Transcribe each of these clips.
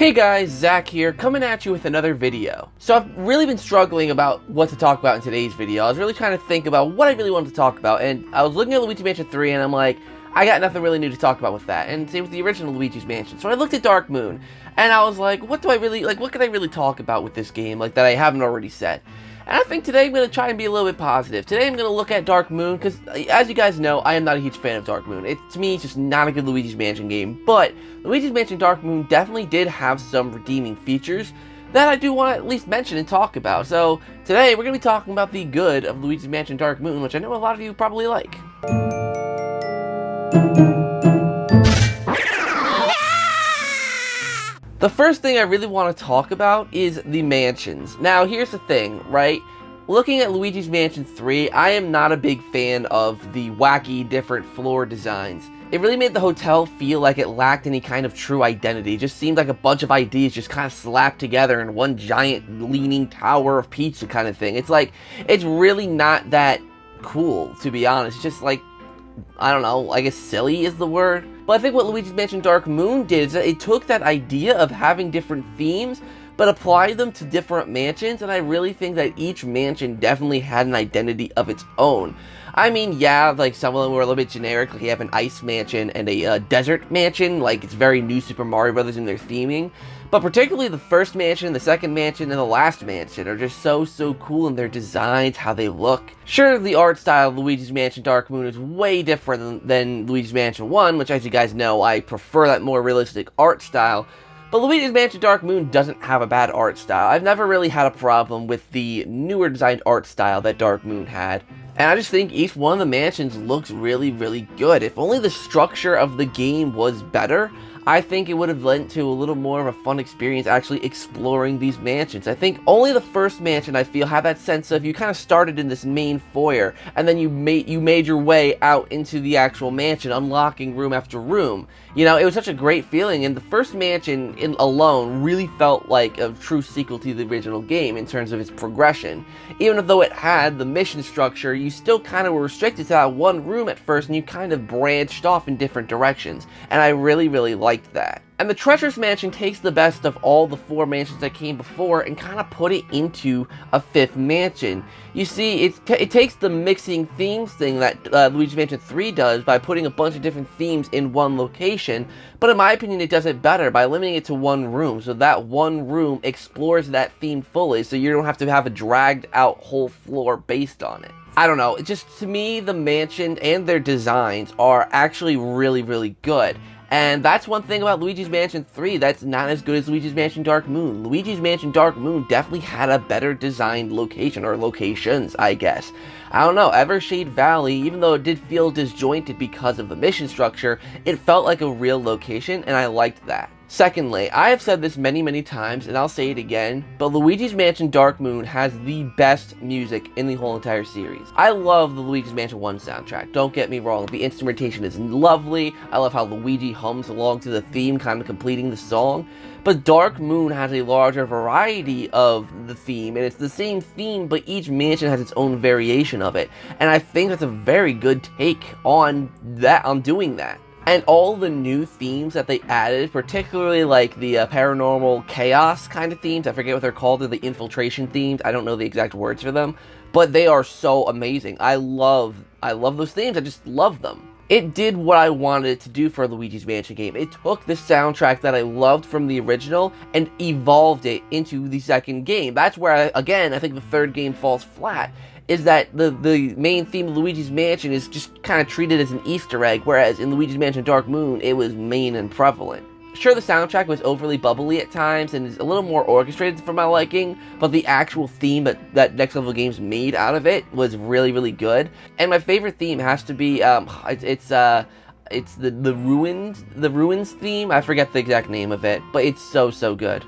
Hey guys, Zach here, coming at you with another video. So I've really been struggling about what to talk about in today's video. I was really trying to think about what I really wanted to talk about, and I was looking at Luigi Mansion 3 and I'm like, I got nothing really new to talk about with that, and same with the original Luigi's Mansion. So I looked at Dark Moon, and I was like, what can I really talk about with this game, like, that I haven't already said? And I think today I'm going to try and be a little bit positive. Today I'm going to look at Dark Moon, because as you guys know, I am not a huge fan of Dark Moon. To me, it's just not a good Luigi's Mansion game, but Luigi's Mansion Dark Moon definitely did have some redeeming features that I do want to at least mention and talk about. So today we're going to be talking about the good of Luigi's Mansion Dark Moon, which I know a lot of you probably like. The first thing I really want to talk about is the mansions. Now, here's the thing, right? Looking at Luigi's Mansion 3, I am not a big fan of the wacky, different floor designs. It really made the hotel feel like it lacked any kind of true identity. It just seemed like a bunch of ideas just kind of slapped together in one giant leaning tower of pizza kind of thing. It's like, it's really not that cool, to be honest. It's just like, I don't know, I guess silly is the word. But I think what Luigi's Mansion Dark Moon did is that it took that idea of having different themes, but applied them to different mansions, and I really think that each mansion definitely had an identity of its own. I mean, yeah, like some of them were a little bit generic, like you have an ice mansion and a desert mansion, like it's very new Super Mario Brothers in their theming. But particularly the first mansion, the second mansion, and the last mansion are just so cool in their designs, how they look. Sure, the art style of Luigi's Mansion Dark Moon is way different than Luigi's Mansion 1, which, as you guys know, I prefer that more realistic art style. But Luigi's Mansion Dark Moon doesn't have a bad art style. I've never really had a problem with the newer designed art style that Dark Moon had. And I just think each one of the mansions looks really good. If only the structure of the game was better, I think it would have led to a little more of a fun experience actually exploring these mansions. I think only the first mansion, I feel, had that sense of you kind of started in this main foyer, and then you made your way out into the actual mansion, unlocking room after room. You know, it was such a great feeling, and the first mansion alone really felt like a true sequel to the original game in terms of its progression. Even though it had the mission structure, you still kind of were restricted to that one room at first, and you kind of branched off in different directions, and I really liked that. And the Treasures Mansion takes the best of all the four mansions that came before and kind of put it into a fifth mansion. You see, it takes the mixing themes thing that Luigi's Mansion 3 does by putting a bunch of different themes in one location, but in my opinion it does it better by limiting it to one room, so that one room explores that theme fully, so you don't have to have a dragged out whole floor based on it. I don't know, just to me the mansion and their designs are actually really good. And that's one thing about Luigi's Mansion 3 that's not as good as Luigi's Mansion Dark Moon. Luigi's Mansion Dark Moon definitely had a better designed location, or locations, I guess. I don't know, Evershade Valley, even though it did feel disjointed because of the mission structure, it felt like a real location, and I liked that. Secondly, I have said this many times, and I'll say it again, but Luigi's Mansion Dark Moon has the best music in the whole entire series. I love the Luigi's Mansion 1 soundtrack, don't get me wrong, the instrumentation is lovely, I love how Luigi hums along to the theme, kind of completing the song, but Dark Moon has a larger variety of the theme, and it's the same theme, but each mansion has its own variation of it, and I think that's a very good take on doing that. And all the new themes that they added, particularly like the paranormal chaos kind of themes, I forget what they're called, they're the infiltration themes, I don't know the exact words for them, but they are so amazing. I love those themes, I just love them. It did what I wanted it to do for a Luigi's Mansion game. It took the soundtrack that I loved from the original and evolved it into the second game. That's where, I think the third game falls flat, is that the main theme of Luigi's Mansion is just kind of treated as an Easter egg, whereas in Luigi's Mansion Dark Moon, it was main and prevalent. Sure, the soundtrack was overly bubbly at times and is a little more orchestrated for my liking, but the actual theme that Next Level Games made out of it was really good. And my favorite theme has to be it's the ruins theme. I forget the exact name of it, but it's so good.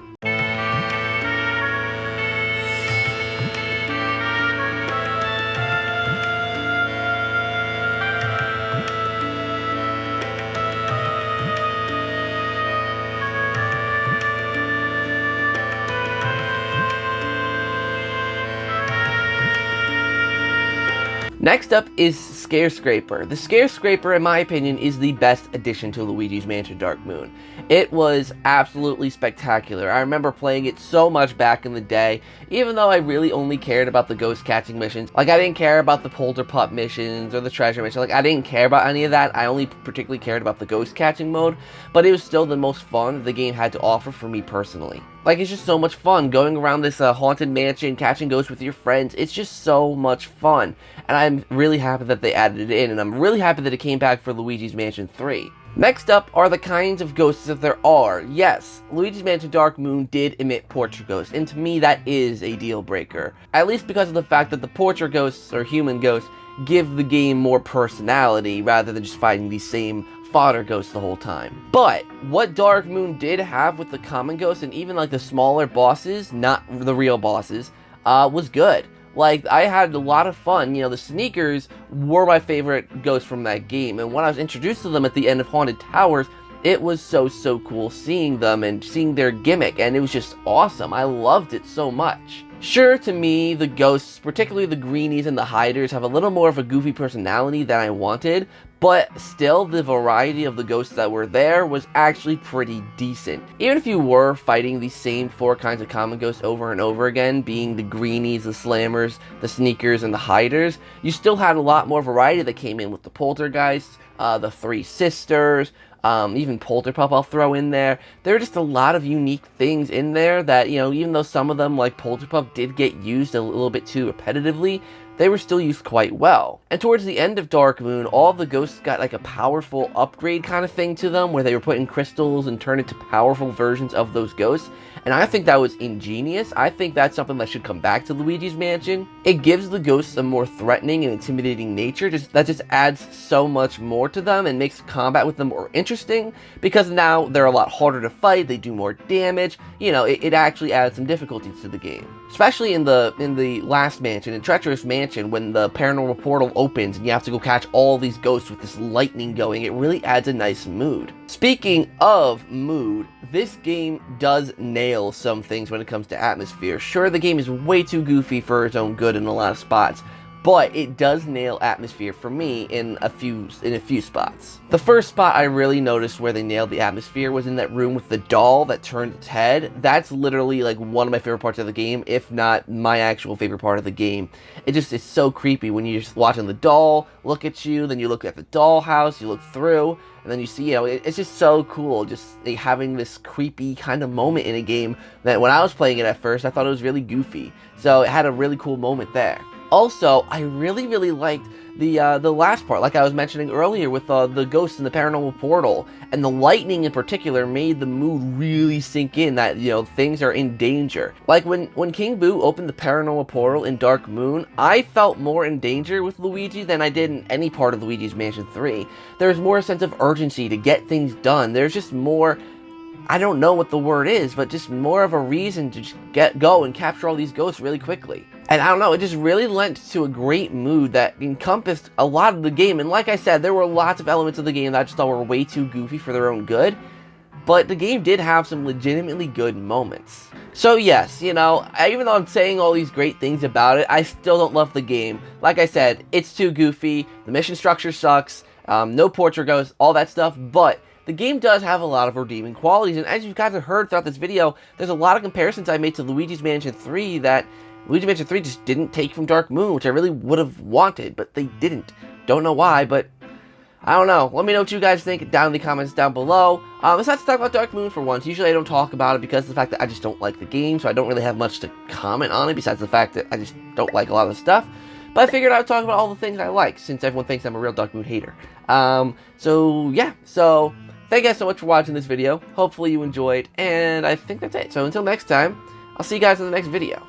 Next up is Scarescraper. The Scarescraper, in my opinion, is the best addition to Luigi's Mansion Dark Moon. It was absolutely spectacular. I remember playing it so much back in the day, even though I really only cared about the ghost catching missions. Like, I didn't care about the Polterpup missions or the treasure mission. Like, I didn't care about any of that. I only particularly cared about the ghost catching mode, but it was still the most fun the game had to offer for me personally. Like, it's just so much fun going around this haunted mansion, catching ghosts with your friends. It's just so much fun. And I'm really happy that they added it in, and I'm really happy that it came back for Luigi's Mansion 3. Next up are the kinds of ghosts that there are. Yes, Luigi's Mansion Dark Moon did emit portrait ghosts, and to me that is a deal breaker. At least because of the fact that the portrait ghosts, or human ghosts, give the game more personality rather than just fighting these same fodder ghosts the whole time. But what Dark Moon did have with the common ghosts and even like the smaller bosses, not the real bosses, was good. Like, I had a lot of fun. You know, the sneakers were my favorite ghosts from that game, and when I was introduced to them at the end of Haunted Towers, it was so cool seeing them and seeing their gimmick, and it was just awesome. I loved it so much. Sure, to me, the ghosts, particularly the greenies and the hiders, have a little more of a goofy personality than I wanted, but still, the variety of the ghosts that were there was actually pretty decent. Even if you were fighting the same 4 kinds of common ghosts over and over again, being the greenies, the slammers, the sneakers, and the hiders, you still had a lot more variety that came in with the poltergeists, the 3 sisters, even Polterpup I'll throw in there. There are just a lot of unique things in there that, you know, even though some of them, like Polterpup, did get used a little bit too repetitively, they were still used quite well. And towards the end of Dark Moon, all the ghosts got like a powerful upgrade kind of thing to them, where they were put in crystals and turned into powerful versions of those ghosts. And I think that was ingenious. I think that's something that should come back to Luigi's Mansion. It gives the ghosts a more threatening and intimidating nature, that just adds so much more to them and makes combat with them more interesting, because now they're a lot harder to fight, they do more damage. You know, it actually adds some difficulties to the game. Especially in the last mansion, in Treacherous Mansion, when the paranormal portal opens and you have to go catch all these ghosts with this lightning going, it really adds a nice mood. Speaking of mood, this game does nail some things when it comes to atmosphere. Sure, the game is way too goofy for its own good in a lot of spots, but it does nail atmosphere for me in a few spots. The first spot I really noticed where they nailed the atmosphere was in that room with the doll that turned its head. That's literally like one of my favorite parts of the game, if not my actual favorite part of the game. It's so creepy when you're just watching the doll look at you, then you look at the dollhouse, you look through, and then you see, you know, it's just so cool, just like, having this creepy kind of moment in a game that when I was playing it at first, I thought it was really goofy. So it had a really cool moment there. Also, I really liked the last part, like I was mentioning earlier, with the ghosts in the paranormal portal, and the lightning in particular made the mood really sink in that, you know, things are in danger. Like when King Boo opened the paranormal portal in Dark Moon, I felt more in danger with Luigi than I did in any part of Luigi's Mansion 3. There was more a sense of urgency to get things done. There's just more, I don't know what the word is, but just more of a reason to just go and capture all these ghosts really quickly. And I don't know, it just really lent to a great mood that encompassed a lot of the game. And like I said, there were lots of elements of the game that I just thought were way too goofy for their own good. But the game did have some legitimately good moments. So yes, you know, even though I'm saying all these great things about it, I still don't love the game. Like I said, it's too goofy, the mission structure sucks, no portrait ghosts, all that stuff, but the game does have a lot of redeeming qualities, and as you guys have heard throughout this video, there's a lot of comparisons I made to Luigi's Mansion 3 that Luigi's Mansion 3 just didn't take from Dark Moon, which I really would have wanted, but they didn't. Don't know why, but I don't know. Let me know what you guys think down in the comments down below. Let's not talk about Dark Moon for once. Usually I don't talk about it because of the fact that I just don't like the game, so I don't really have much to comment on it besides the fact that I just don't like a lot of the stuff. But I figured I would talk about all the things I like, since everyone thinks I'm a real Dark Moon hater. So yeah, thank you guys so much for watching this video. Hopefully you enjoyed, and I think that's it. So until next time, I'll see you guys in the next video.